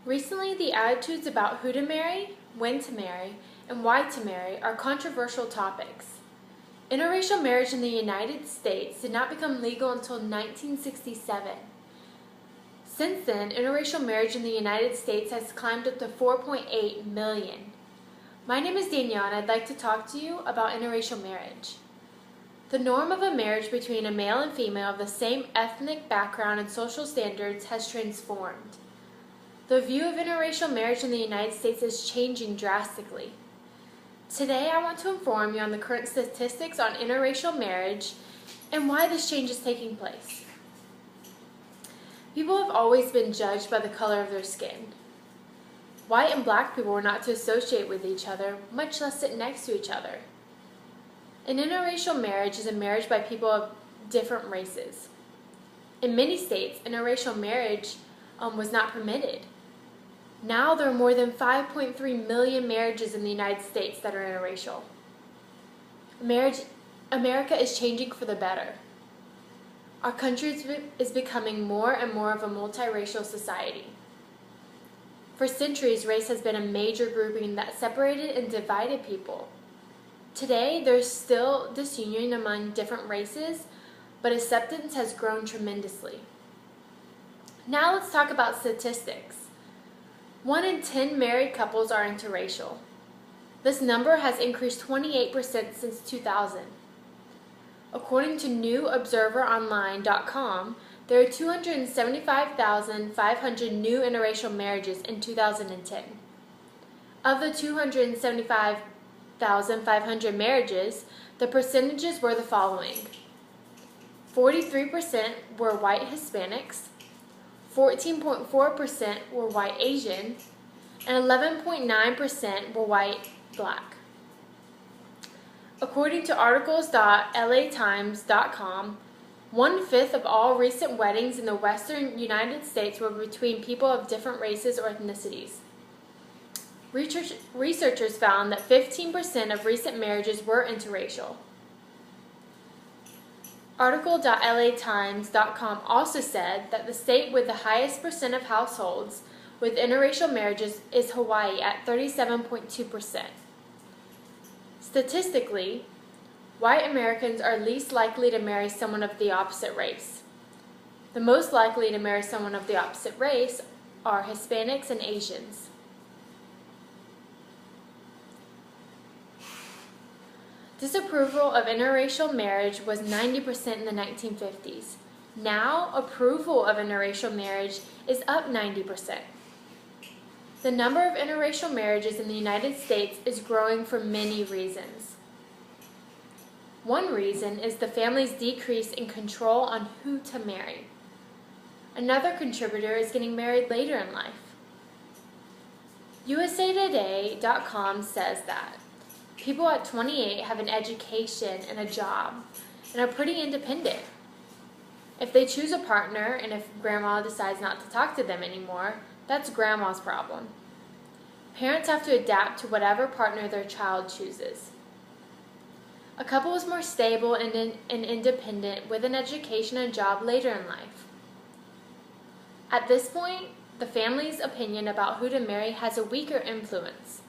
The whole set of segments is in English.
Recently, the attitudes about who to marry, when to marry, and why to marry are controversial topics. Interracial marriage in the United States did not become legal until 1967. Since then, interracial marriage in the United States has climbed up to 4.8 million. My name is Danielle, and I'd like to talk to you about interracial marriage. The norm of a marriage between a male and female of the same ethnic background and social standards has transformed. The view of interracial marriage in the United States is changing drastically. Today, I want to inform you on the current statistics on interracial marriage and why this change is taking place. People have always been judged by the color of their skin. White and black people were not to associate with each other, much less sit next to each other. An interracial marriage is a marriage by people of different races. In many states, interracial marriage was not permitted. Now there are more than 5.3 million marriages in the United States that are interracial. America is changing for the better. Our country is becoming more and more of a multiracial society. For centuries, race has been a major grouping that separated and divided people. Today, there's still disunion among different races, but acceptance has grown tremendously. Now let's talk about statistics. 1 in 10 married couples are interracial. This number has increased 28% since 2000. According to newobserveronline.com, there are 275,500 new interracial marriages in 2010. Of the 275,500 marriages, the percentages were the following. 43% were white Hispanics, 14.4% were white Asian, and 11.9% were white black. According to articles.latimes.com, 1/5 of all recent weddings in the western United States were between people of different races or ethnicities. Researchers found that 15% of recent marriages were interracial. Article.latimes.com also said that the state with the highest percent of households with interracial marriages is Hawaii at 37.2%. Statistically, white Americans are least likely to marry someone of the opposite race. The most likely to marry someone of the opposite race are Hispanics and Asians. Disapproval of interracial marriage was 90% in the 1950s. Now, approval of interracial marriage is up 90%. The number of interracial marriages in the United States is growing for many reasons. One reason is the family's decrease in control on who to marry. Another contributor is getting married later in life. USAtoday.com says that people at 28 have an education and a job and are pretty independent. If they choose a partner and if grandma decides not to talk to them anymore, that's grandma's problem. Parents have to adapt to whatever partner their child chooses. A couple is more stable and independent with an education and job later in life. At this point, the family's opinion about who to marry has a weaker influence.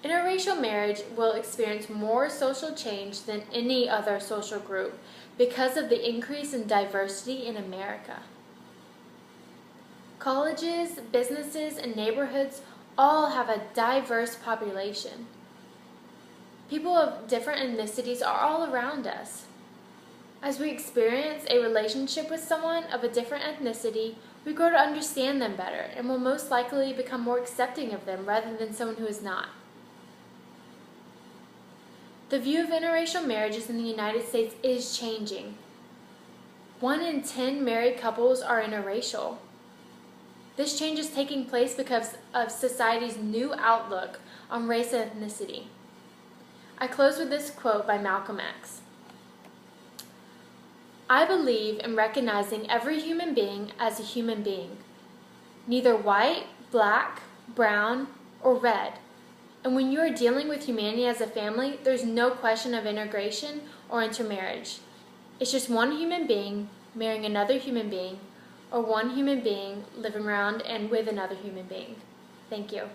Interracial marriage will experience more social change than any other social group because of the increase in diversity in America. Colleges, businesses, and neighborhoods all have a diverse population. People of different ethnicities are all around us. As we experience a relationship with someone of a different ethnicity, we grow to understand them better and will most likely become more accepting of them rather than someone who is not. The view of interracial marriages in the United States is changing. 1 in 10 married couples are interracial. This change is taking place because of society's new outlook on race and ethnicity. I close with this quote by Malcolm X. "I believe in recognizing every human being as a human being, neither white, black, brown, or red. And when you are dealing with humanity as a family, there's no question of integration or intermarriage. It's just one human being marrying another human being or one human being living around and with another human being. Thank you.